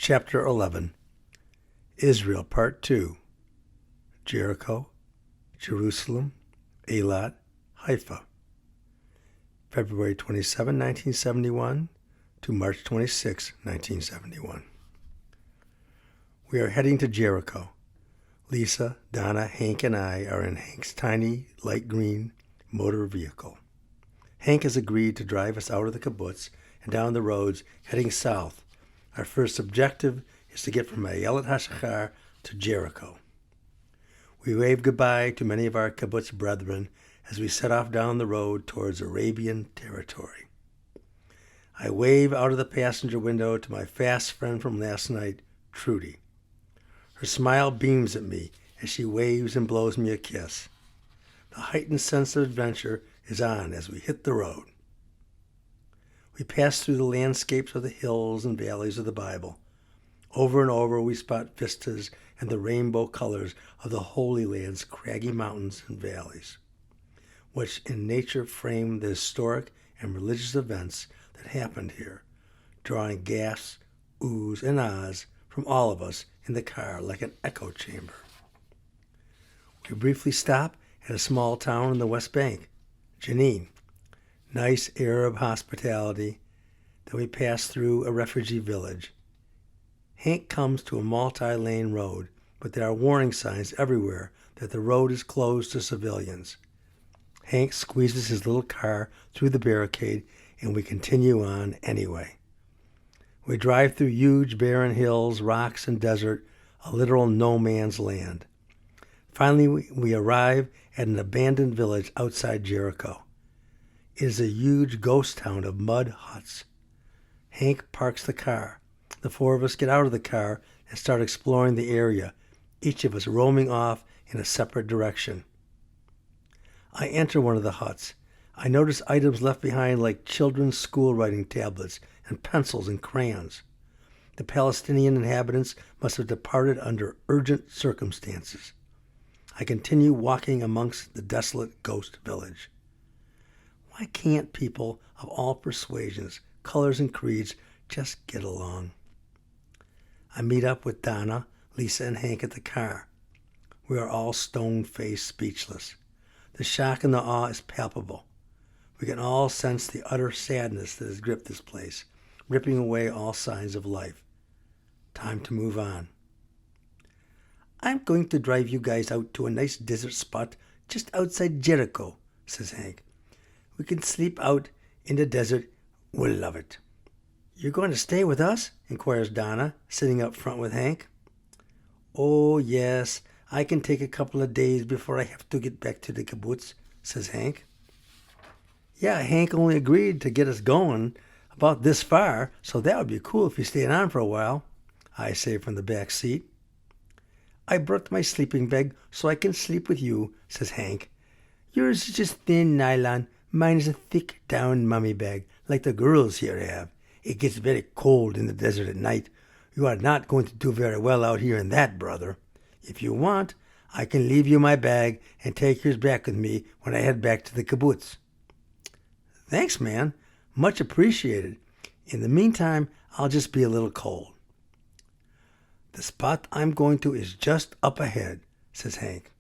Chapter 11. Israel, Part 2. Jericho, Jerusalem, Eilat, Haifa. February 27, 1971 to March 26, 1971. We are heading to Jericho. Lisa, Donna, Hank, and I are in Hank's tiny, light green motor vehicle. Hank has agreed to drive us out of the kibbutz and down the roads heading south. Our first objective is to get from Eilat HaShachar to Jericho. We wave goodbye to many of our kibbutz brethren as we set off down the road towards Arabian territory. I wave out of the passenger window to my fast friend from last night, Trudy. Her smile beams at me as she waves and blows me a kiss. The heightened sense of adventure is on as we hit the road. We pass through the landscapes of the hills and valleys of the Bible. Over and over we spot vistas and the rainbow colors of the Holy Land's craggy mountains and valleys, which in nature frame the historic and religious events that happened here, drawing gasps, oohs, and ahs from all of us in the car like an echo chamber. We briefly stop at a small town in the West Bank, Jenin. Nice Arab hospitality. Then we pass through a refugee village. Hank comes to a multi-lane road, but there are warning signs everywhere that the road is closed to civilians. Hank squeezes his little car through the barricade, and we continue on anyway. We drive through huge barren hills, rocks, and desert, a literal no man's land. Finally, we arrive at an abandoned village outside Jericho. It is a huge ghost town of mud huts. Hank parks the car. The four of us get out of the car and start exploring the area, each of us roaming off in a separate direction. I enter one of the huts. I notice items left behind like children's school writing tablets and pencils and crayons. The Palestinian inhabitants must have departed under urgent circumstances. I continue walking amongst the desolate ghost village. Why can't people of all persuasions, colors, and creeds just get along? I meet up with Donna, Lisa, and Hank at the car. We are all stone-faced, speechless. The shock and the awe is palpable. We can all sense the utter sadness that has gripped this place, ripping away all signs of life. Time to move on. I'm going to drive you guys out to a nice desert spot just outside Jericho, says Hank. We can sleep out in the desert. We'll love it. You're going to stay with us? Inquires Donna, sitting up front with Hank. Oh, yes. I can take a couple of days before I have to get back to the kibbutz, says Hank. Yeah, Hank only agreed to get us going about this far, so that would be cool if you stayed on for a while, I say from the back seat. I brought my sleeping bag so I can sleep with you, says Hank. Yours is just thin nylon. Mine is a thick down mummy bag, like the girls here have. It gets very cold in the desert at night. You are not going to do very well out here in that, brother. If you want, I can leave you my bag and take yours back with me when I head back to the kibbutz. Thanks, man. Much appreciated. In the meantime, I'll just be a little cold. The spot I'm going to is just up ahead, says Hank.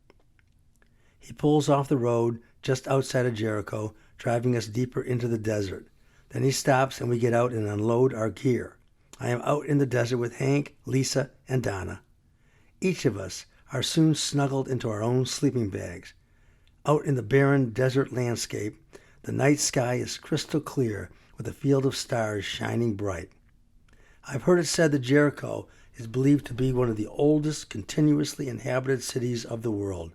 He pulls off the road just outside of Jericho, driving us deeper into the desert. Then he stops and we get out and unload our gear. I am out in the desert with Hank, Lisa, and Donna. Each of us are soon snuggled into our own sleeping bags. Out in the barren desert landscape, the night sky is crystal clear with a field of stars shining bright. I've heard it said that Jericho is believed to be one of the oldest continuously inhabited cities of the world.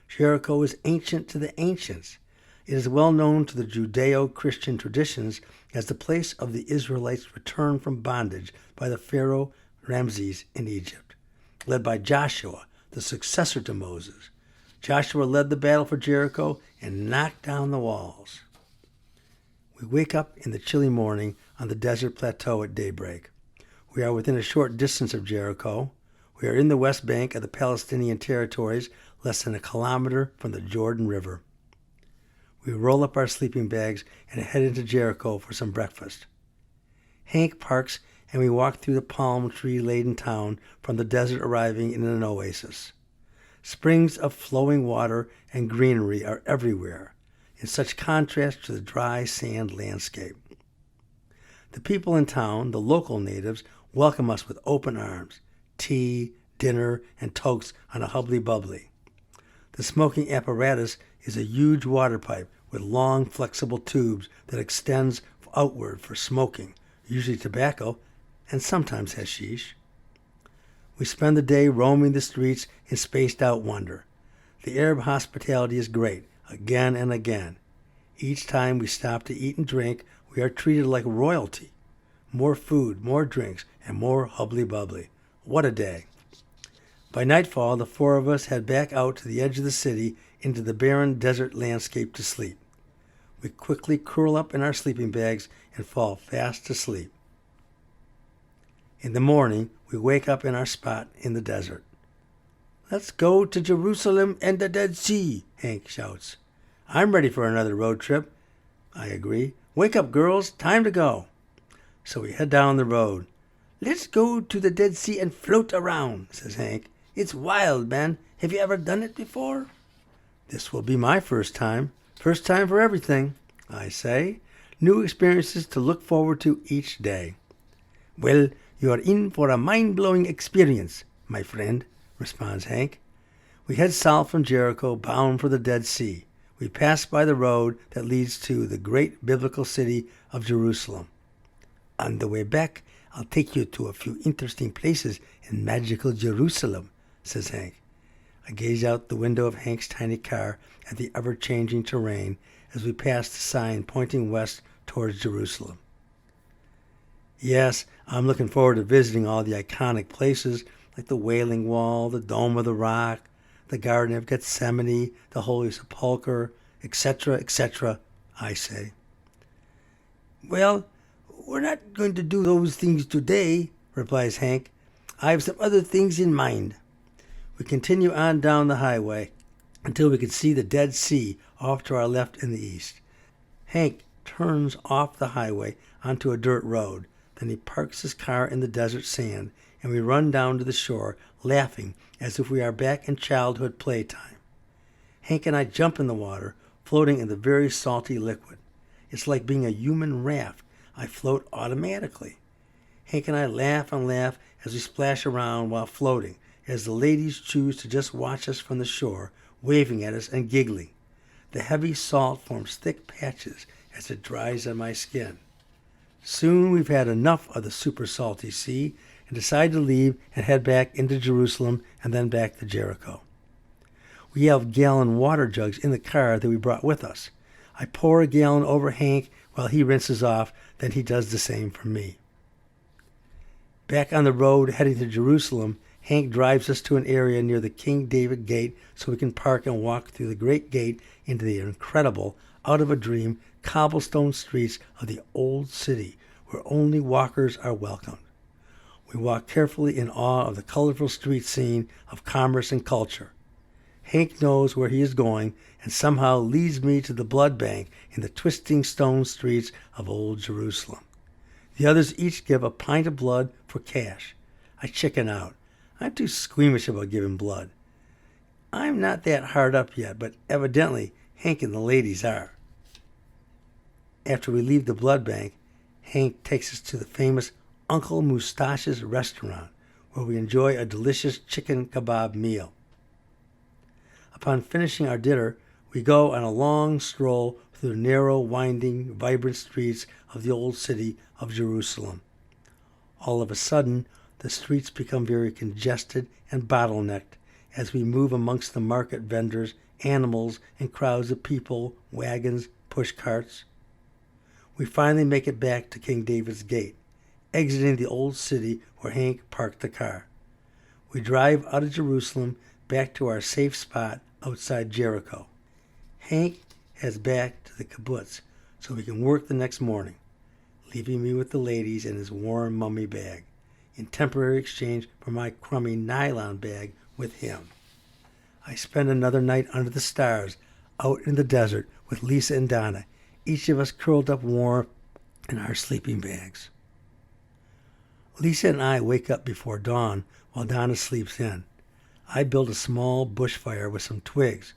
Jericho is ancient to the ancients. It is well known to the Judeo-Christian traditions as the place of the Israelites' return from bondage by the Pharaoh Ramses in Egypt, led by Joshua, the successor to Moses. Joshua led the battle for Jericho and knocked down the walls. We wake up in the chilly morning on the desert plateau at daybreak. We are within a short distance of Jericho. We are in the West Bank of the Palestinian territories, less than a kilometer from the Jordan River. We roll up our sleeping bags and head into Jericho for some breakfast. Hank parks and we walk through the palm tree-laden town from the desert, arriving in an oasis. Springs of flowing water and greenery are everywhere, in such contrast to the dry sand landscape. The people in town, the local natives, welcome us with open arms, tea, dinner, and tokes on a hubbly-bubbly. The smoking apparatus is a huge water pipe with long, flexible tubes that extends outward for smoking, usually tobacco, and sometimes hashish. We spend the day roaming the streets in spaced-out wonder. The Arab hospitality is great, again and again. Each time we stop to eat and drink, we are treated like royalty. More food, more drinks, and more hubbly-bubbly. What a day. By nightfall, the four of us head back out to the edge of the city into the barren desert landscape to sleep. We quickly curl up in our sleeping bags and fall fast asleep. In the morning, we wake up in our spot in the desert. "Let's go to Jerusalem and the Dead Sea," Hank shouts. "I'm ready for another road trip," I agree. "Wake up, girls. Time to go." So we head down the road. "Let's go to the Dead Sea and float around," says Hank. "It's wild, man. Have you ever done it before?" "This will be my first time. First time for everything," I say. New experiences to look forward to each day. "Well, you are in for a mind-blowing experience, my friend," responds Hank. We head south from Jericho, bound for the Dead Sea. We pass by the road that leads to the great biblical city of Jerusalem. "On the way back, I'll take you to a few interesting places in magical Jerusalem," says Hank. I gaze out the window of Hank's tiny car at the ever-changing terrain as we pass the sign pointing west towards Jerusalem. Yes, I'm looking forward to visiting all the iconic places like the Wailing Wall, the Dome of the Rock, the Garden of Gethsemane, the Holy Sepulchre, etc., I say. "Well, we're not going to do those things today," replies Hank. "I have some other things in mind." We continue on down the highway until we can see the Dead Sea off to our left in the east. Hank turns off the highway onto a dirt road. Then he parks his car in the desert sand, and we run down to the shore, laughing as if we are back in childhood playtime. Hank and I jump in the water, floating in the very salty liquid. It's like being a human raft. I float automatically. Hank and I laugh and laugh as we splash around while floating, as the ladies choose to just watch us from the shore, waving at us and giggling. The heavy salt forms thick patches as it dries on my skin. Soon we've had enough of the super salty sea and decide to leave and head back into Jerusalem and then back to Jericho. We have gallon water jugs in the car that we brought with us. I pour a gallon over Hank while he rinses off, then he does the same for me. Back on the road heading to Jerusalem, Hank drives us to an area near the King David Gate so we can park and walk through the great gate into the incredible, out-of-a-dream, cobblestone streets of the old city where only walkers are welcomed. We walk carefully in awe of the colorful street scene of commerce and culture. Hank knows where he is going and somehow leads me to the blood bank in the twisting stone streets of old Jerusalem. The others each give a pint of blood for cash. I chicken out. I'm too squeamish about giving blood. I'm not that hard up yet, but evidently Hank and the ladies are. After we leave the blood bank, Hank takes us to the famous Uncle Mustache's restaurant, where we enjoy a delicious chicken kebab meal. Upon finishing our dinner, we go on a long stroll through the narrow, winding, vibrant streets of the old city of Jerusalem. All of a sudden, the streets become very congested and bottlenecked as we move amongst the market vendors, animals, and crowds of people, wagons, push carts. We finally make it back to King David's Gate, exiting the old city where Hank parked the car. We drive out of Jerusalem back to our safe spot outside Jericho. Hank heads back to the kibbutz so we can work the next morning, leaving me with the ladies in his warm mummy bag, in temporary exchange for my crummy nylon bag with him. I spend another night under the stars out in the desert with Lisa and Donna, each of us curled up warm in our sleeping bags. Lisa and I wake up before dawn while Donna sleeps in. I build a small bush fire with some twigs.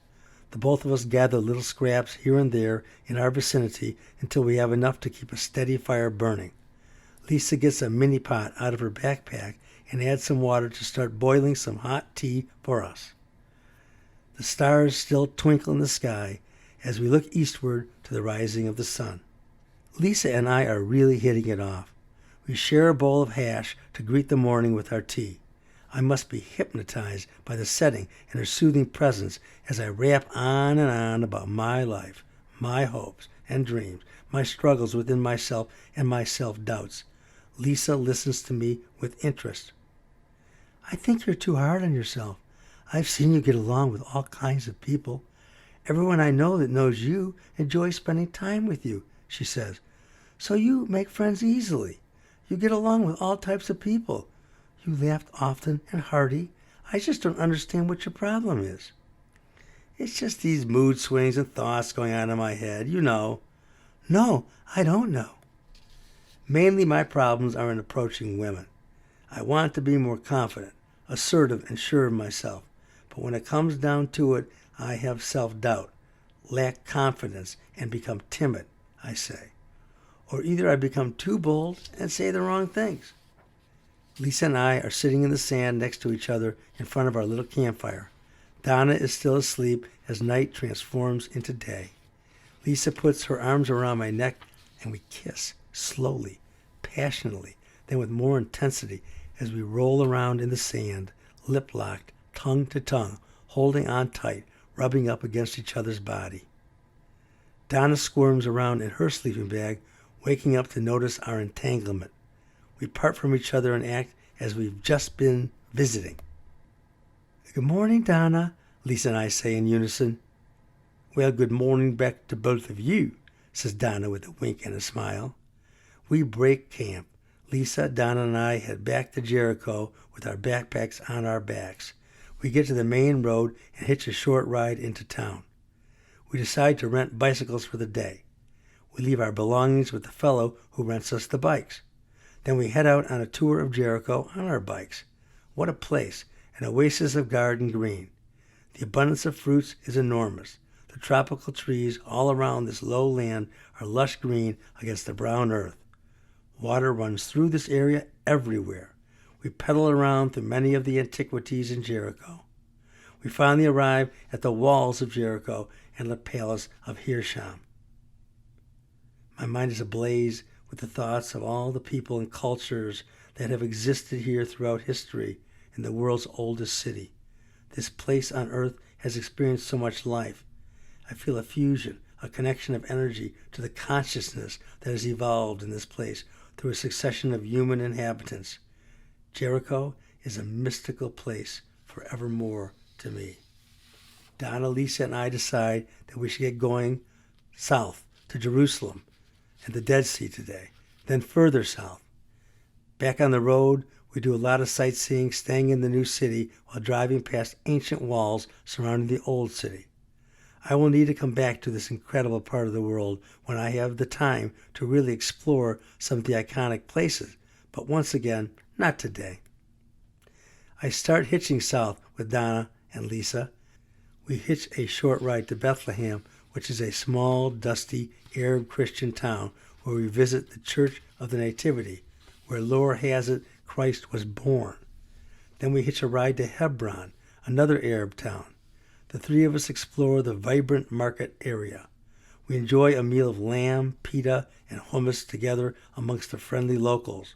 The both of us gather little scraps here and there in our vicinity until we have enough to keep a steady fire burning. Lisa gets a mini pot out of her backpack and adds some water to start boiling some hot tea for us. The stars still twinkle in the sky as we look eastward to the rising of the sun. Lisa and I are really hitting it off. We share a bowl of hash to greet the morning with our tea. I must be hypnotized by the setting and her soothing presence as I rap on and on about my life, my hopes and dreams, my struggles within myself and my self-doubts. Lisa listens to me with interest. I think you're too hard on yourself. I've seen you get along with all kinds of people. Everyone I know that knows you enjoys spending time with you, she says. So you make friends easily. You get along with all types of people. You laugh often and hearty. I just don't understand what your problem is. It's just these mood swings and thoughts going on in my head, you know. No, I don't know. Mainly my problems are in approaching women. I want to be more confident, assertive, and sure of myself. But when it comes down to it, I have self-doubt, lack confidence, and become timid, I say. Or either I become too bold and say the wrong things. Lisa and I are sitting in the sand next to each other in front of our little campfire. Donna is still asleep as night transforms into day. Lisa puts her arms around my neck and we kiss, slowly, passionately, then with more intensity as we roll around in the sand, lip-locked, tongue to tongue, holding on tight, rubbing up against each other's body. Donna squirms around in her sleeping bag, waking up to notice our entanglement. We part from each other and act as we've just been visiting. Good morning, Donna, Lisa and I say in unison. Well, good morning back to both of you, says Donna with a wink and a smile. We break camp. Lisa, Donna, and I head back to Jericho with our backpacks on our backs. We get to the main road and hitch a short ride into town. We decide to rent bicycles for the day. We leave our belongings with the fellow who rents us the bikes. Then we head out on a tour of Jericho on our bikes. What a place, an oasis of garden green. The abundance of fruits is enormous. The tropical trees all around this low land are lush green against the brown earth. Water runs through this area everywhere. We pedal around through many of the antiquities in Jericho. We finally arrive at the walls of Jericho and the palace of Hirsham. My mind is ablaze with the thoughts of all the people and cultures that have existed here throughout history in the world's oldest city. This place on earth has experienced so much life. I feel a fusion, a connection of energy to the consciousness that has evolved in this place through a succession of human inhabitants. Jericho is a mystical place forevermore to me. Donna, Lisa, and I decide that we should get going south to Jerusalem and the Dead Sea today, then further south. Back on the road, we do a lot of sightseeing, staying in the new city while driving past ancient walls surrounding the old city. I will need to come back to this incredible part of the world when I have the time to really explore some of the iconic places, but once again, not today. I start hitching south with Donna and Lisa. We hitch a short ride to Bethlehem, which is a small, dusty Arab Christian town where we visit the Church of the Nativity, where lore has it Christ was born. Then we hitch a ride to Hebron, another Arab town. The three of us explore the vibrant market area. We enjoy a meal of lamb, pita, and hummus together amongst the friendly locals.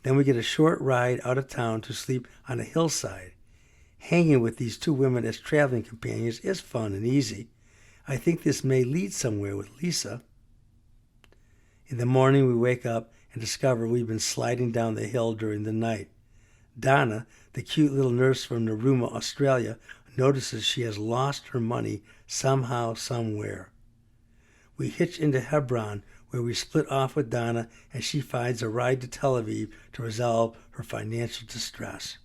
Then we get a short ride out of town to sleep on a hillside. Hanging with these two women as traveling companions is fun and easy. I think this may lead somewhere with Lisa. In the morning, we wake up and discover we've been sliding down the hill during the night. Donna, the cute little nurse from Narooma, Australia, notices she has lost her money somehow, somewhere. We hitch into Hebron, where we split off with Donna as she finds a ride to Tel Aviv to resolve her financial distress.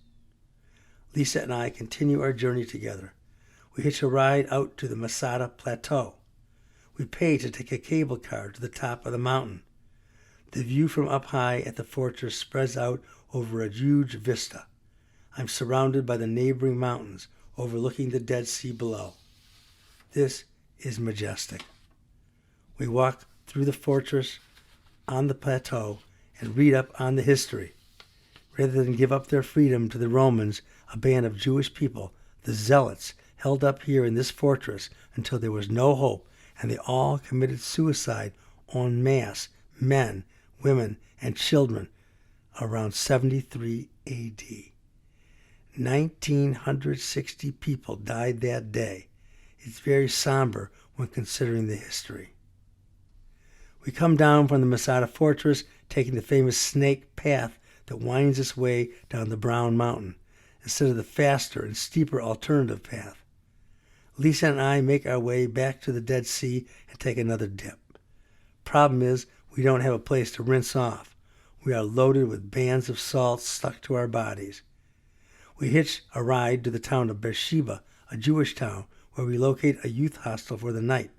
Lisa and I continue our journey together. We hitch a ride out to the Masada Plateau. We pay to take a cable car to the top of the mountain. The view from up high at the fortress spreads out over a huge vista. I'm surrounded by the neighboring mountains overlooking the Dead Sea below. This is majestic. We walk through the fortress on the plateau and read up on the history. Rather than give up their freedom to the Romans, a band of Jewish people, the Zealots, held up here in this fortress until there was no hope, and they all committed suicide en masse, men, women, and children, around 73 A.D. 1,960 people died that day. It's very somber when considering the history. We come down from the Masada fortress, taking the famous snake path that winds its way down the Brown Mountain, instead of the faster and steeper alternative path. Lisa and I make our way back to the Dead Sea and take another dip. Problem is, we don't have a place to rinse off. We are loaded with bands of salt stuck to our bodies. We hitch a ride to the town of Beersheba, a Jewish town, where we locate a youth hostel for the night.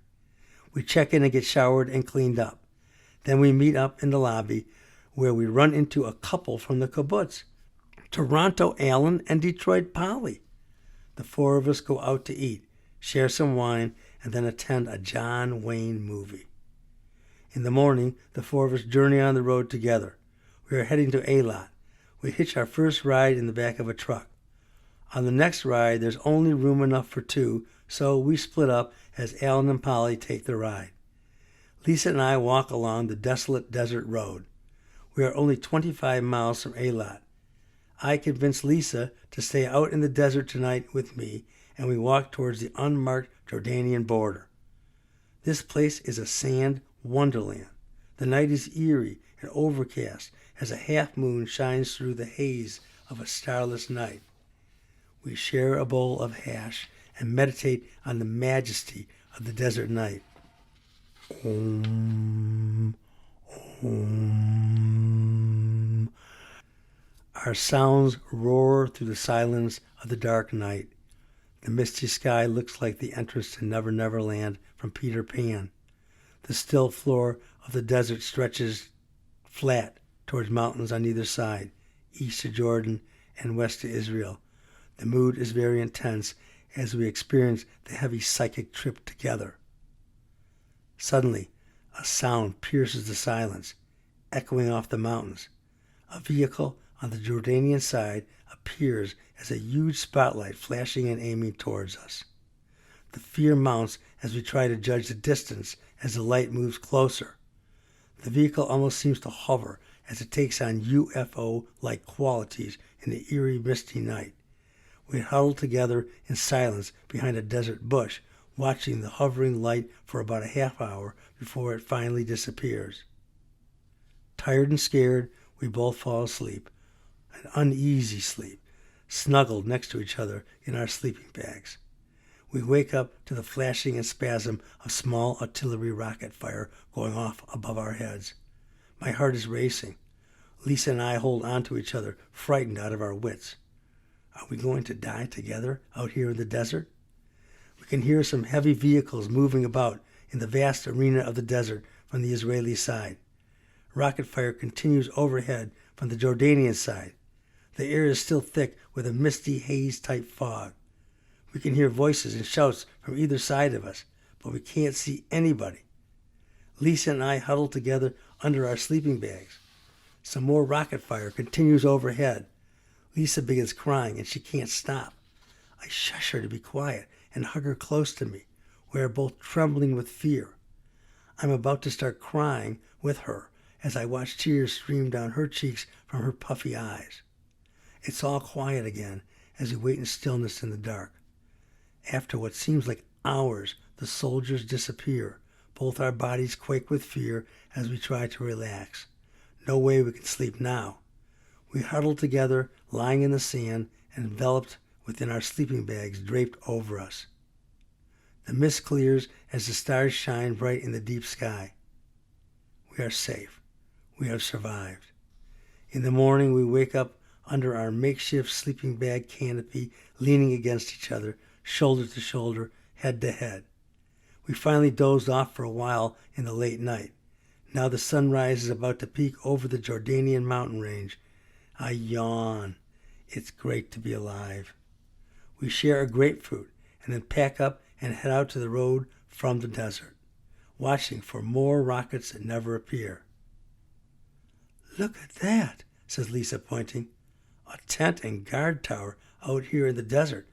We check in and get showered and cleaned up. Then we meet up in the lobby, where we run into a couple from the kibbutz, Toronto Allen and Detroit Polly. The four of us go out to eat, share some wine, and then attend a John Wayne movie. In the morning, the four of us journey on the road together. We are heading to Eilat. We hitch our first ride in the back of a truck. On the next ride, there's only room enough for two, so we split up as Alan and Polly take the ride. Lisa and I walk along the desolate desert road. We are only 25 miles from Eilat. I convince Lisa to stay out in the desert tonight with me, and we walk towards the unmarked Jordanian border. This place is a sand wonderland. The night is eerie and overcast as a half moon shines through the haze of a starless night. We share a bowl of hash and meditate on the majesty of the desert night. Om, Om. Our sounds roar through the silence of the dark night. The misty sky looks like the entrance to Never Never Land from Peter Pan. The still floor of the desert stretches flat towards mountains on either side, east to Jordan and west to Israel. The mood is very intense as we experience the heavy psychic trip together. Suddenly, a sound pierces the silence, echoing off the mountains. A vehicle on the Jordanian side appears as a huge spotlight flashing and aiming towards us. The fear mounts as we try to judge the distance as the light moves closer. The vehicle almost seems to hover as it takes on UFO-like qualities in the eerie, misty night. We huddle together in silence behind a desert bush, watching the hovering light for about a half hour before it finally disappears. Tired and scared, we both fall asleep, an uneasy sleep, snuggled next to each other in our sleeping bags. We wake up to the flashing and spasm of small artillery rocket fire going off above our heads. My heart is racing. Lisa and I hold on to each other, frightened out of our wits. Are we going to die together out here in the desert? We can hear some heavy vehicles moving about in the vast arena of the desert from the Israeli side. Rocket fire continues overhead from the Jordanian side. The air is still thick with a misty haze-type fog. We can hear voices and shouts from either side of us, but we can't see anybody. Lisa and I huddle together under our sleeping bags. Some more rocket fire continues overhead. Lisa begins crying and she can't stop. I shush her to be quiet and hug her close to me. We are both trembling with fear. I'm about to start crying with her as I watch tears stream down her cheeks from her puffy eyes. It's all quiet again as we wait in stillness in the dark. After what seems like hours, the soldiers disappear. Both our bodies quake with fear as we try to relax. No way we can sleep now. We huddle together, lying in the sand, enveloped within our sleeping bags draped over us. The mist clears as the stars shine bright in the deep sky. We are safe. We have survived. In the morning, we wake up under our makeshift sleeping bag canopy, leaning against each other, shoulder to shoulder, head to head. We finally dozed off for a while in the late night. Now the sunrise is about to peek over the Jordanian mountain range. I yawn. It's great to be alive. We share a grapefruit and then pack up and head out to the road from the desert, watching for more rockets that never appear. Look at that, says Lisa, pointing. A tent and guard tower out here in the desert.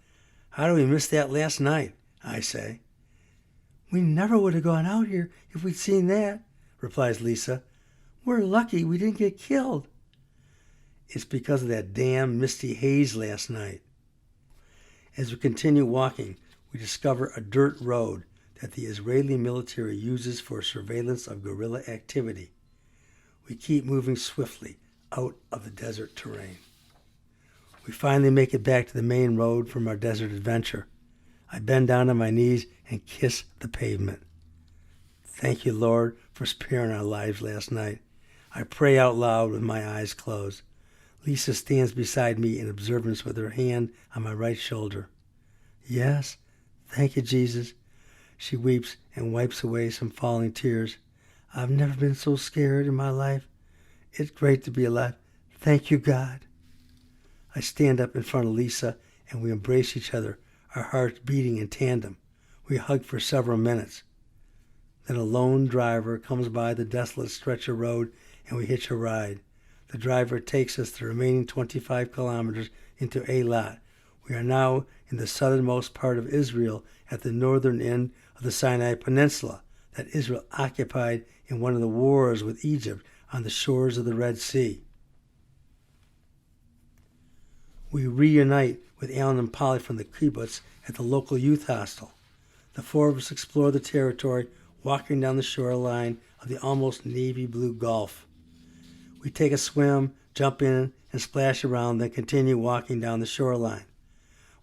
How did we miss that last night? I say. We never would have gone out here if we'd seen that, replies Lisa. We're lucky we didn't get killed. It's because of that damn misty haze last night. As we continue walking, we discover a dirt road that the Israeli military uses for surveillance of guerrilla activity. We keep moving swiftly out of the desert terrain. We finally make it back to the main road from our desert adventure. I bend down on my knees and kiss the pavement. Thank you, Lord, for sparing our lives last night. I pray out loud with my eyes closed. Lisa stands beside me in observance with her hand on my right shoulder. Yes, thank you, Jesus. She weeps and wipes away some falling tears. I've never been so scared in my life. It's great to be alive. Thank you, God. I stand up in front of Lisa and we embrace each other, our hearts beating in tandem. We hug for several minutes. Then a lone driver comes by the desolate stretch of road and we hitch a ride. The driver takes us the remaining 25 kilometers into Eilat. We are now in the southernmost part of Israel at the northern end of the Sinai Peninsula that Israel occupied in one of the wars with Egypt on the shores of the Red Sea. We reunite with Alan and Polly from the kibbutz at the local youth hostel. The four of us explore the territory, walking down the shoreline of the almost navy blue Gulf. We take a swim, jump in, and splash around, then continue walking down the shoreline.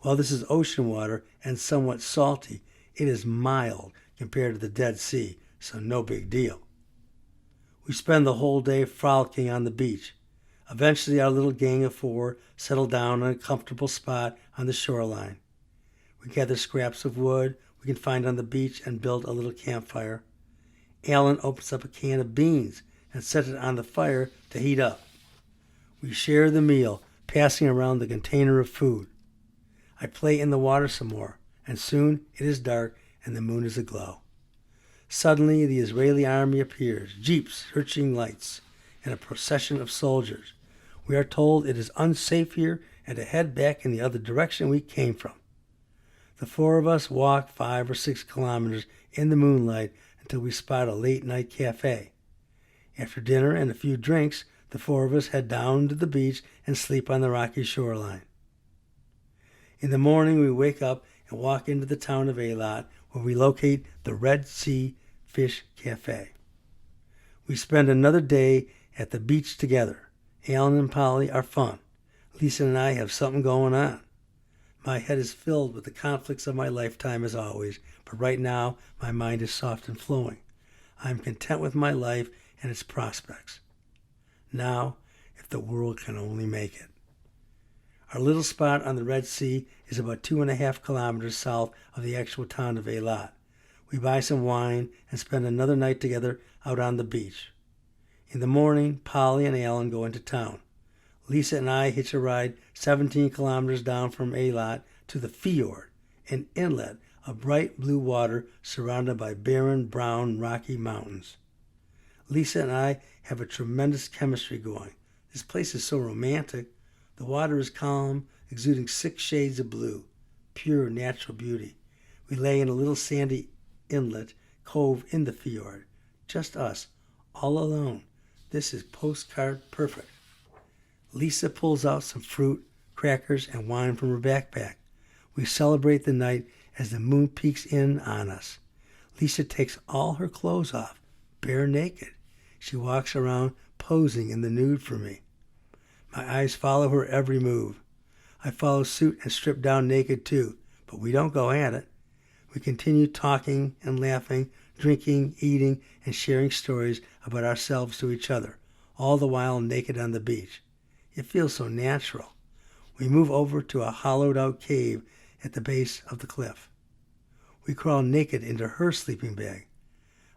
While this is ocean water and somewhat salty, it is mild compared to the Dead Sea, so no big deal. We spend the whole day frolicking on the beach. Eventually, our little gang of four settle down on a comfortable spot on the shoreline. We gather scraps of wood we can find on the beach and build a little campfire. Alan opens up a can of beans and sets it on the fire to heat up. We share the meal, passing around the container of food. I play in the water some more, and soon it is dark and the moon is aglow. Suddenly, the Israeli army appears, jeeps, searching lights, and a procession of soldiers. We are told it is unsafe here and to head back in the other direction we came from. The four of us walk 5 or 6 kilometers in the moonlight until we spot a late-night cafe. After dinner and a few drinks, the four of us head down to the beach and sleep on the rocky shoreline. In the morning, we wake up and walk into the town of Eilat, where we locate the Red Sea Fish Cafe. We spend another day at the beach together. Alan and Polly are fun. Lisa and I have something going on. My head is filled with the conflicts of my lifetime as always, but right now my mind is soft and flowing. I am content with my life and its prospects. Now, if the world can only make it. Our little spot on the Red Sea is about 2.5 kilometers south of the actual town of Eilat. We buy some wine and spend another night together out on the beach. In the morning, Polly and Alan go into town. Lisa and I hitch a ride 17 kilometers down from Eilat to the fjord, an inlet of bright blue water surrounded by barren, brown, rocky mountains. Lisa and I have a tremendous chemistry going. This place is so romantic. The water is calm, exuding 6 shades of blue, pure natural beauty. We lay in a little sandy inlet cove in the fjord. Just us, all alone. This is postcard perfect. Lisa pulls out some fruit, crackers, and wine from her backpack. We celebrate the night as the moon peeks in on us. Lisa takes all her clothes off, bare naked. She walks around posing in the nude for me. My eyes follow her every move. I follow suit and strip down naked too, but we don't go at it. We continue talking and laughing, drinking, eating, and sharing stories about ourselves to each other, all the while naked on the beach. It feels so natural. We move over to a hollowed-out cave at the base of the cliff. We crawl naked into her sleeping bag.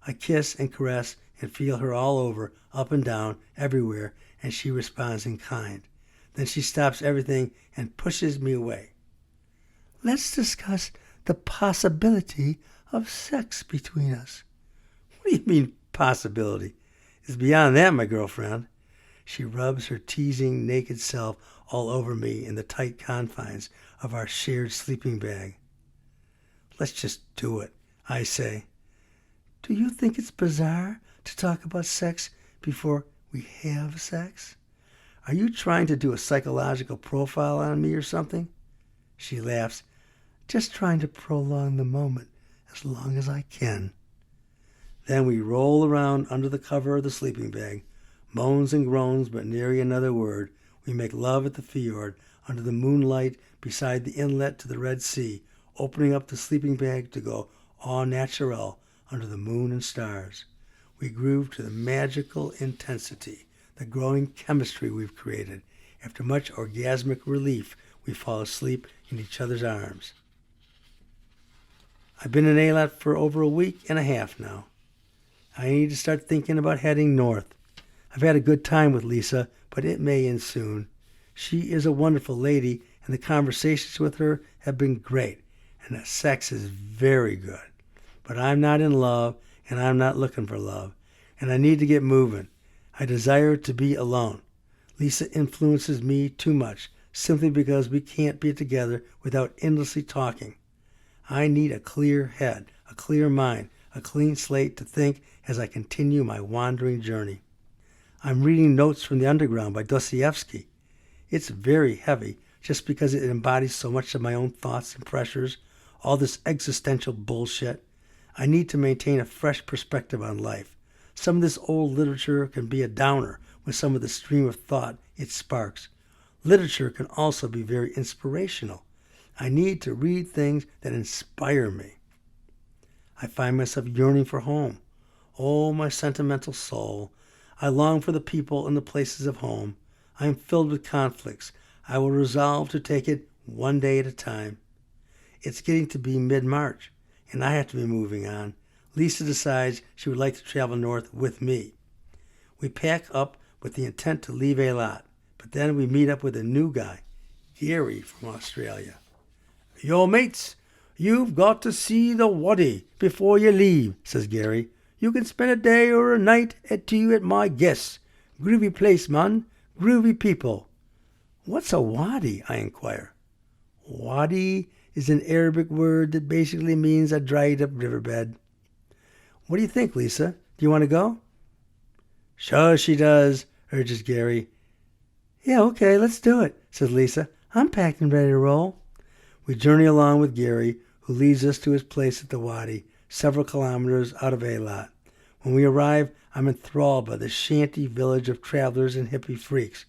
I kiss and caress and feel her all over, up and down, everywhere, and she responds in kind. Then she stops everything and pushes me away. Let's discuss the possibility of sex between us. What do you mean, possibility? It's beyond that, my girlfriend. She rubs her teasing, naked self all over me in the tight confines of our shared sleeping bag. Let's just do it, I say. Do you think it's bizarre to talk about sex before we have sex? Are you trying to do a psychological profile on me or something? She laughs. Just trying to prolong the moment as long as I can. Then we roll around under the cover of the sleeping bag, moans and groans, but nary another word. We make love at the fjord, under the moonlight, beside the inlet to the Red Sea, opening up the sleeping bag to go au naturel under the moon and stars. We groove to the magical intensity, the growing chemistry we've created. After much orgasmic relief, we fall asleep in each other's arms. I've been in Eilat for over a week and a half now. I need to start thinking about heading north. I've had a good time with Lisa, but it may end soon. She is a wonderful lady, and the conversations with her have been great, and the sex is very good. But I'm not in love, and I'm not looking for love, and I need to get moving. I desire to be alone. Lisa influences me too much, simply because we can't be together without endlessly talking. I need a clear head, a clear mind, a clean slate to think as I continue my wandering journey. I'm reading Notes from the Underground by Dostoevsky. It's very heavy, just because it embodies so much of my own thoughts and pressures, all this existential bullshit. I need to maintain a fresh perspective on life. Some of this old literature can be a downer with some of the stream of thought it sparks. Literature can also be very inspirational. I need to read things that inspire me. I find myself yearning for home. Oh, my sentimental soul. I long for the people and the places of home. I am filled with conflicts. I will resolve to take it one day at a time. It's getting to be mid-March, and I have to be moving on. Lisa decides she would like to travel north with me. We pack up with the intent to leave Eilat, but then we meet up with a new guy, Gary from Australia. Yo, mates, you've got to see the Wadi before you leave, says Gary. You can spend a day or a night at two at my guess. Groovy place, man. Groovy people. What's a wadi? I inquire. Wadi is an Arabic word that basically means a dried up riverbed. What do you think, Lisa? Do you want to go? Sure she does, urges Gary. Yeah, okay, let's do it, says Lisa. I'm packed and ready to roll. We journey along with Gary, who leads us to his place at the Wadi, several kilometers out of Eilat. When we arrive, I'm enthralled by the shanty village of travelers and hippie freaks.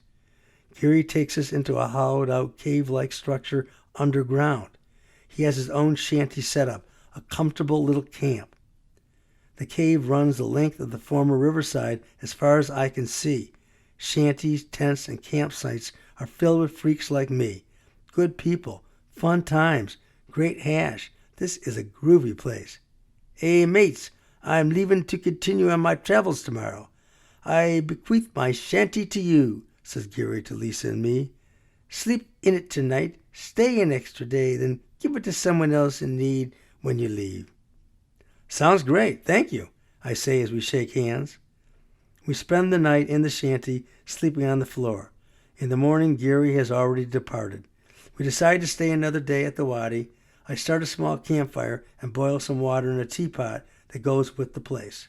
Gary takes us into a hollowed-out cave-like structure underground. He has his own shanty setup, a comfortable little camp. The cave runs the length of the former riverside as far as I can see. Shanties, tents, and campsites are filled with freaks like me. Good people, fun times, great hash. This is a groovy place. Hey, mates, I'm leaving to continue on my travels tomorrow. I bequeath my shanty to you, says Gary to Lisa and me. Sleep in it tonight, stay an extra day, then give it to someone else in need when you leave. Sounds great, thank you, I say as we shake hands. We spend the night in the shanty, sleeping on the floor. In the morning, Gary has already departed. We decide to stay another day at the Wadi. I start a small campfire and boil some water in a teapot that goes with the place.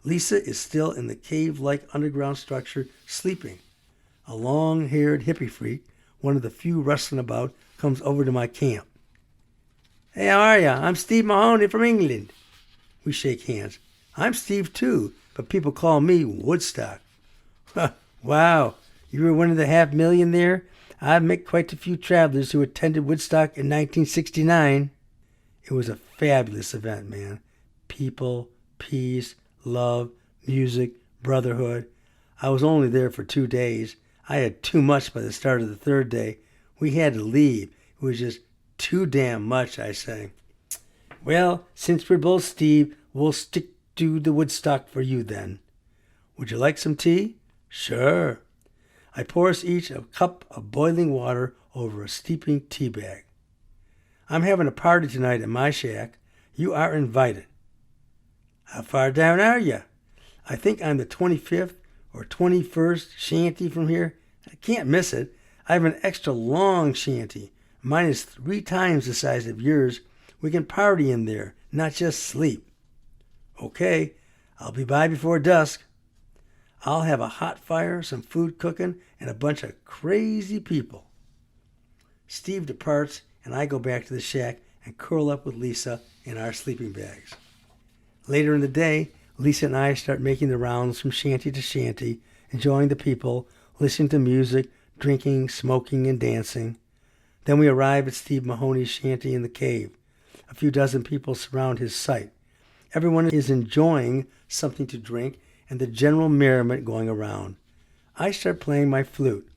Lisa is still in the cave-like underground structure, sleeping. A long-haired hippie freak, one of the few rustling about, comes over to my camp. Hey, how are ya? I'm Steve Mahoney from England. We shake hands. I'm Steve, too, but people call me Woodstock. Wow, you were one of the 500,000 there? I've met quite a few travelers who attended Woodstock in 1969. It was a fabulous event, man. People, peace, love, music, brotherhood. I was only there for 2 days. I had too much by the start of the third day. We had to leave. It was just too damn much, I say. Well, since we're both Steve, we'll stick to the Woodstock for you then. Would you like some tea? Sure. I pour us each a cup of boiling water over a steeping tea bag. I'm having a party tonight at my shack. You are invited. How far down are you? I think I'm the 25th or 21st shanty from here. I can't miss it. I have an extra long shanty. Mine is 3 times the size of yours. We can party in there, not just sleep. Okay, I'll be by before dusk. I'll have a hot fire, some food cooking, and a bunch of crazy people. Steve departs, and I go back to the shack and curl up with Lisa in our sleeping bags. Later in the day, Lisa and I start making the rounds from shanty to shanty, enjoying the people, listening to music, drinking, smoking, and dancing. Then we arrive at Steve Mahoney's shanty in the cave. A few dozen people surround his site. Everyone is enjoying something to drink and the general merriment going around. I start playing my flute.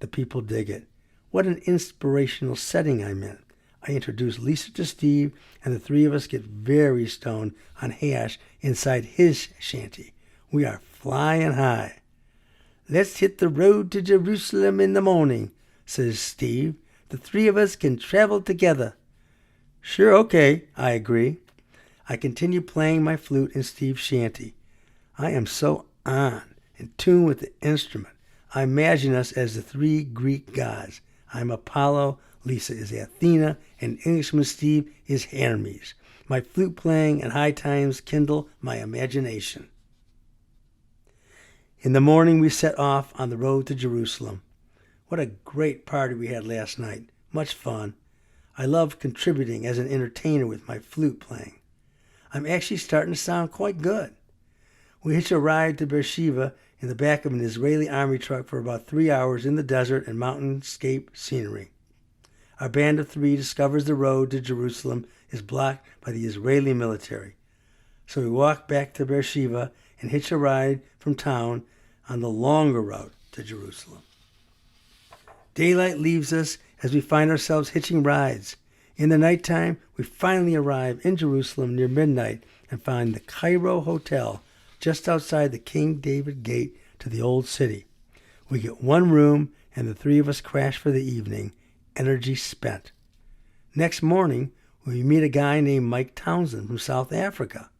The people dig it. What an inspirational setting I'm in. I introduce Lisa to Steve, and the 3 of us get very stoned on hash inside his shanty. We are flying high. Let's hit the road to Jerusalem in the morning, says Steve. The 3 of us can travel together. Sure, okay, I agree. I continue playing my flute in Steve's shanty. I am so in tune with the instrument. I imagine us as the 3 Greek gods. I'm Apollo, Lisa is Athena, and Englishman Steve is Hermes. My flute playing and high times kindle my imagination. In the morning we set off on the road to Jerusalem. What a great party we had last night. Much fun. I love contributing as an entertainer with my flute playing. I'm actually starting to sound quite good. We hitch a ride to Beersheba in the back of an Israeli army truck for about 3 hours in the desert and mountainscape scenery. Our band of 3 discovers the road to Jerusalem is blocked by the Israeli military. So we walk back to Beersheba and hitch a ride from town on the longer route to Jerusalem. Daylight leaves us as we find ourselves hitching rides. In the nighttime, we finally arrive in Jerusalem near midnight and find the Cairo Hotel just outside the King David Gate to the Old City. We get 1 room and the 3 of us crash for the evening, energy spent. Next morning, we meet a guy named Mike Townsend from South Africa.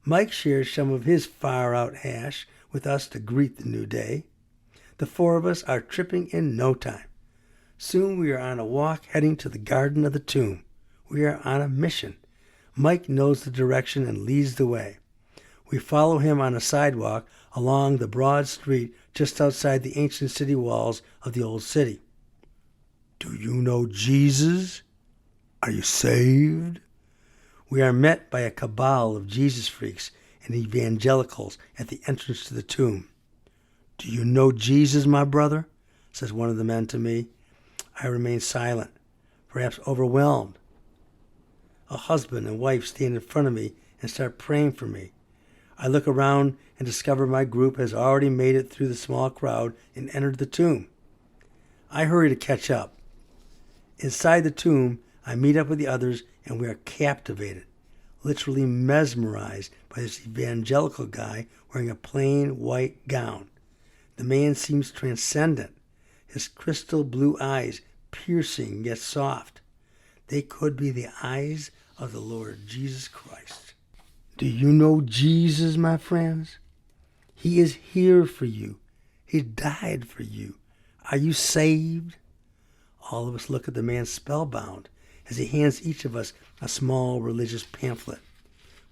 Mike shares some of his far-out hash with us to greet the new day. The 4 of us are tripping in no time. Soon we are on a walk heading to the Garden of the Tomb. We are on a mission. Mike knows the direction and leads the way. We follow him on a sidewalk along the broad street just outside the ancient city walls of the Old City. Do you know Jesus? Are you saved? We are met by a cabal of Jesus freaks and evangelicals at the entrance to the tomb. Do you know Jesus, my brother? Says one of the men to me. I remain silent, perhaps overwhelmed. A husband and wife stand in front of me and start praying for me. I look around and discover my group has already made it through the small crowd and entered the tomb. I hurry to catch up. Inside the tomb, I meet up with the others and we are captivated, literally mesmerized by this evangelical guy wearing a plain white gown. The man seems transcendent, his crystal blue eyes piercing yet soft. They could be the eyes of the Lord Jesus Christ. Do you know Jesus, my friends? He is here for you. He died for you. Are you saved? All of us look at the man spellbound as he hands each of us a small religious pamphlet.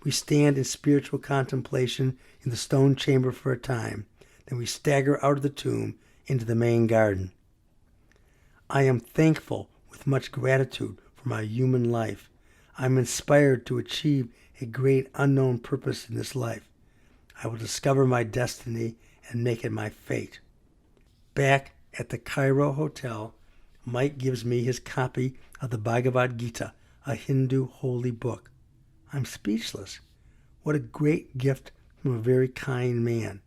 We stand in spiritual contemplation in the stone chamber for a time. Then we stagger out of the tomb into the main garden. I am thankful with much gratitude for my human life. I'm inspired to achieve a great unknown purpose in this life. I will discover my destiny and make it my fate. Back at the Cairo Hotel, Mike gives me his copy of the Bhagavad Gita, a Hindu holy book. I'm speechless. What a great gift from a very kind man.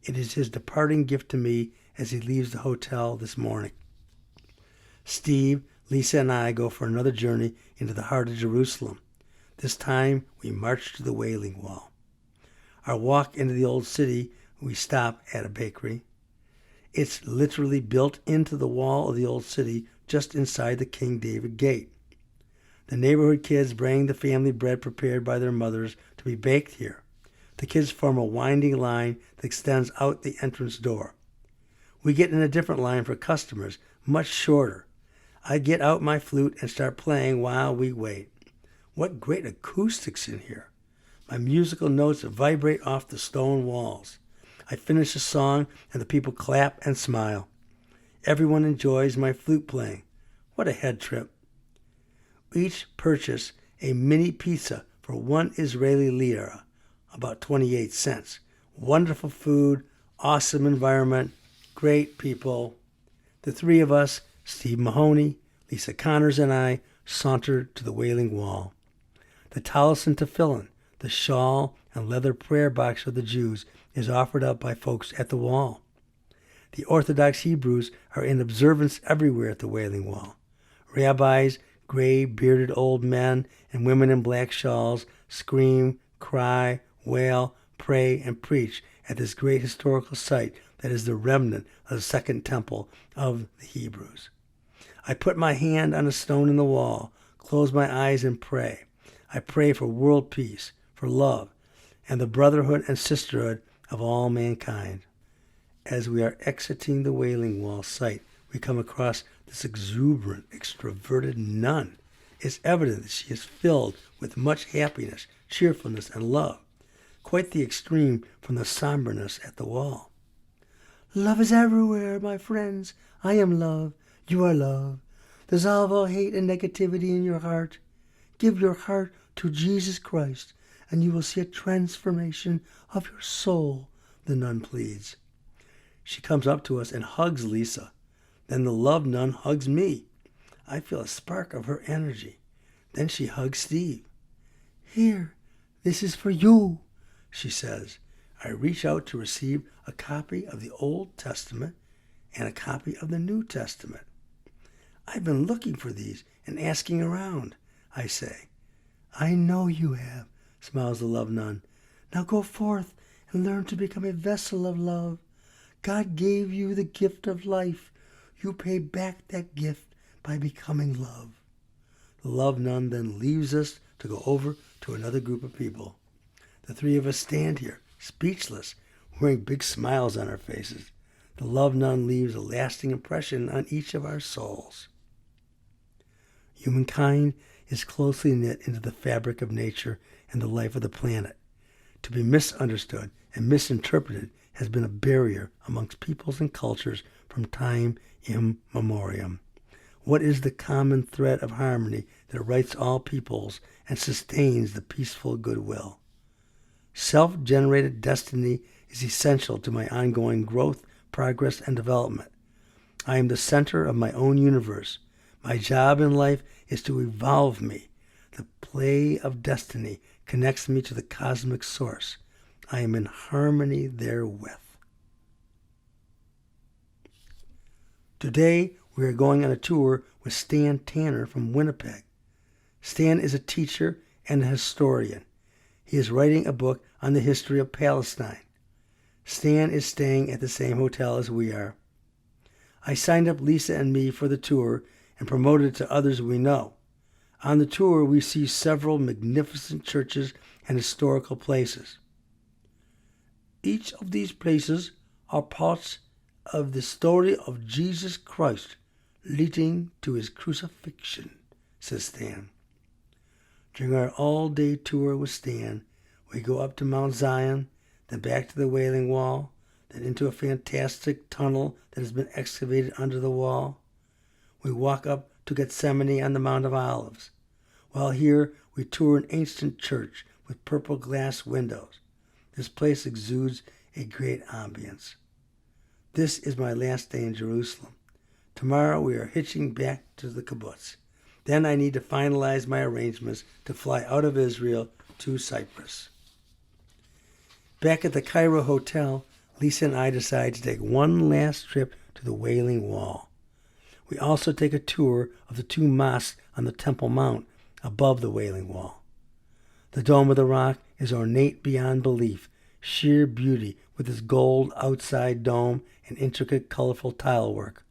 It is his departing gift to me as he leaves the hotel this morning. Steve, Lisa, and I go for another journey into the heart of Jerusalem. This time, we march to the Wailing Wall. Our walk into the Old City we stop at a bakery. It's literally built into the wall of the old city just inside the King David gate. The neighborhood kids bring the family bread prepared by their mothers to be baked here. The kids form a winding line that extends out the entrance door. We get in a different line for customers, much shorter. I get out my flute and start playing while we wait. What great acoustics in here. My musical notes vibrate off the stone walls. I finish a song and the people clap and smile. Everyone enjoys my flute playing. What a head trip. We each purchase a mini pizza for 1 Israeli lira, about 28 cents. Wonderful food, awesome environment, great people. The three of us, Steve Mahoney, Lisa Connors, and I, saunter to the Wailing Wall. The tallis and tefillin, the shawl and leather prayer box of the Jews, is offered up by folks at the wall. The Orthodox Hebrews are in observance everywhere at the Wailing Wall. Rabbis, gray, bearded old men and women in black shawls scream, cry, wail, pray, and preach at this great historical site that is the remnant of the Second Temple of the Hebrews. I put my hand on a stone in the wall, close my eyes, and pray. I pray for world peace, for love, and the brotherhood and sisterhood of all mankind. As we are exiting the Wailing Wall site, we come across this exuberant, extroverted nun. It's evident that she is filled with much happiness, cheerfulness, and love, quite the extreme from the somberness at the wall. Love is everywhere, my friends. I am love. You are love. Dissolve all hate and negativity in your heart. Give your heart to Jesus Christ, and you will see a transformation of your soul, the nun pleads. She comes up to us and hugs Lisa. Then the love nun hugs me. I feel a spark of her energy. Then she hugs Steve. Here, this is for you, she says. I reach out to receive a copy of the Old Testament and a copy of the New Testament. I've been looking for these and asking around, I say. I know you have, smiles the love nun. Now go forth and learn to become a vessel of love. God gave you the gift of life. You pay back that gift by becoming love. The love nun then leaves us to go over to another group of people. The three of us stand here, speechless, wearing big smiles on our faces. The love nun leaves a lasting impression on each of our souls. Humankind is closely knit into the fabric of nature and the life of the planet. To be misunderstood and misinterpreted has been a barrier amongst peoples and cultures from time immemorial. What is the common thread of harmony that unites all peoples and sustains the peaceful goodwill? Self-generated destiny is essential to my ongoing growth, progress, and development. I am the center of my own universe. My job in life is to evolve me. The play of destiny connects me to the cosmic source. I am in harmony therewith. Today, we are going on a tour with Stan Tanner from Winnipeg. Stan is a teacher and a historian. He is writing a book on the history of Palestine. Stan is staying at the same hotel as we are. I signed up Lisa and me for the tour and promoted it to others we know. On the tour, we see several magnificent churches and historical places. Each of these places are parts of the story of Jesus Christ leading to his crucifixion, says Stan. During our all-day tour with Stan, we go up to Mount Zion, then back to the Wailing Wall, then into a fantastic tunnel that has been excavated under the wall. We walk up to Gethsemane on the Mount of Olives. While here, we tour an ancient church with purple glass windows. This place exudes a great ambience. This is my last day in Jerusalem. Tomorrow we are hitching back to the kibbutz. Then I need to finalize my arrangements to fly out of Israel to Cyprus. Back at the Cairo hotel, Lisa and I decide to take one last trip to the Wailing Wall. We also take a tour of the two mosques on the Temple Mount above the Wailing Wall. The Dome of the Rock is ornate beyond belief, sheer beauty with its gold outside dome and intricate, colorful tile work.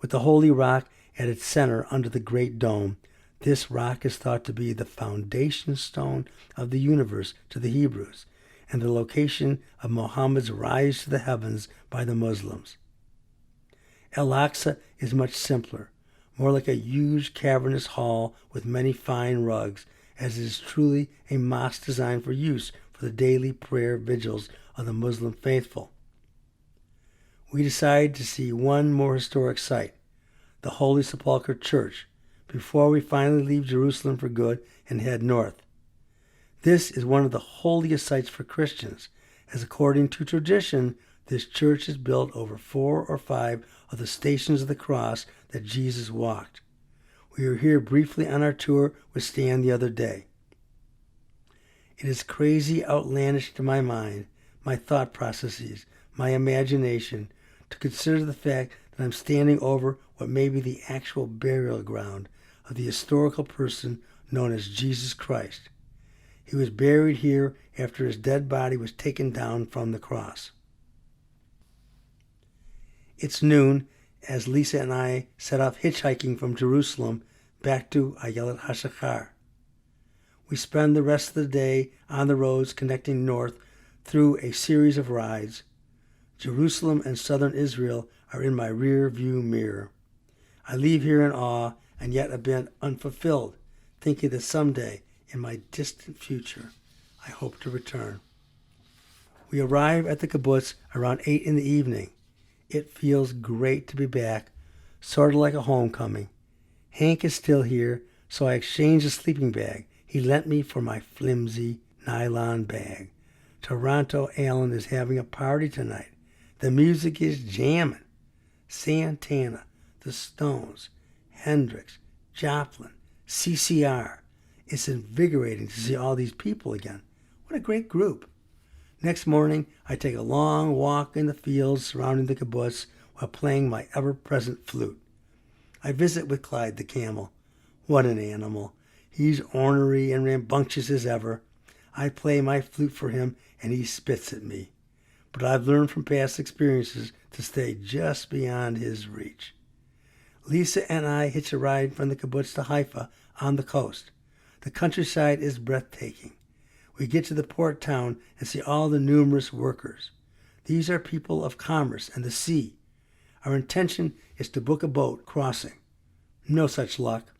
With the holy rock at its center under the great dome, this rock is thought to be the foundation stone of the universe to the Hebrews, and the location of Muhammad's rise to the heavens by the Muslims. Al-Aqsa is much simpler, more like a huge cavernous hall with many fine rugs, as it is truly a mosque designed for use for the daily prayer vigils of the Muslim faithful. We decide to see one more historic site, the Holy Sepulchre Church, before we finally leave Jerusalem for good and head north. This is one of the holiest sites for Christians, as according to tradition, this church is built over 4 or 5 of the stations of the cross that Jesus walked. We were here briefly on our tour with Stan the other day. It is crazy outlandish to my mind, my thought processes, my imagination, to consider the fact that I'm standing over what may be the actual burial ground of the historical person known as Jesus Christ. He was buried here after his dead body was taken down from the cross. It's noon as Lisa and I set off hitchhiking from Jerusalem back to Eilat HaShachar. We spend the rest of the day on the roads connecting north through a series of rides. Jerusalem and southern Israel are in my rear view mirror. I leave here in awe and yet a bit unfulfilled, thinking that someday, in my distant future, I hope to return. We arrive at the kibbutz around 8 in the evening. It feels great to be back, sort of like a homecoming. Hank is still here, so I exchange the sleeping bag he lent me for my flimsy nylon bag. Toronto Allen is having a party tonight. The music is jamming. Santana, the Stones, Hendrix, Joplin, CCR. It's invigorating to see all these people again. What a great group. Next morning, I take a long walk in the fields surrounding the kibbutz while playing my ever-present flute. I visit with Clyde the camel. What an animal. He's ornery and rambunctious as ever. I play my flute for him and he spits at me. But I've learned from past experiences to stay just beyond his reach. Lisa and I hitch a ride from the kibbutz to Haifa on the coast. The countryside is breathtaking. We get to the port town and see all the numerous workers. These are people of commerce and the sea. Our intention is to book a boat crossing. No such luck.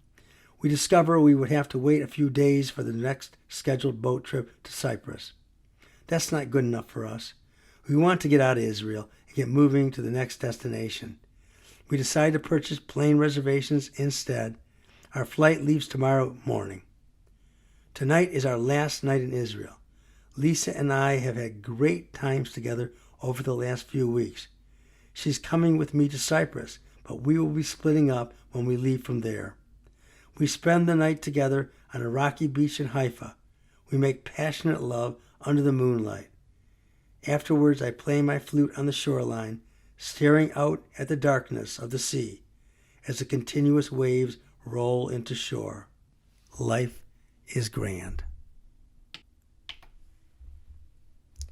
We discover we would have to wait a few days for the next scheduled boat trip to Cyprus. That's not good enough for us. We want to get out of Israel and get moving to the next destination. We decide to purchase plane reservations instead. Our flight leaves tomorrow morning. Tonight is our last night in Israel. Lisa and I have had great times together over the last few weeks. She's coming with me to Cyprus, but we will be splitting up when we leave from there. We spend the night together on a rocky beach in Haifa. We make passionate love under the moonlight. Afterwards, I play my flute on the shoreline, staring out at the darkness of the sea as the continuous waves roll into shore. Life is grand.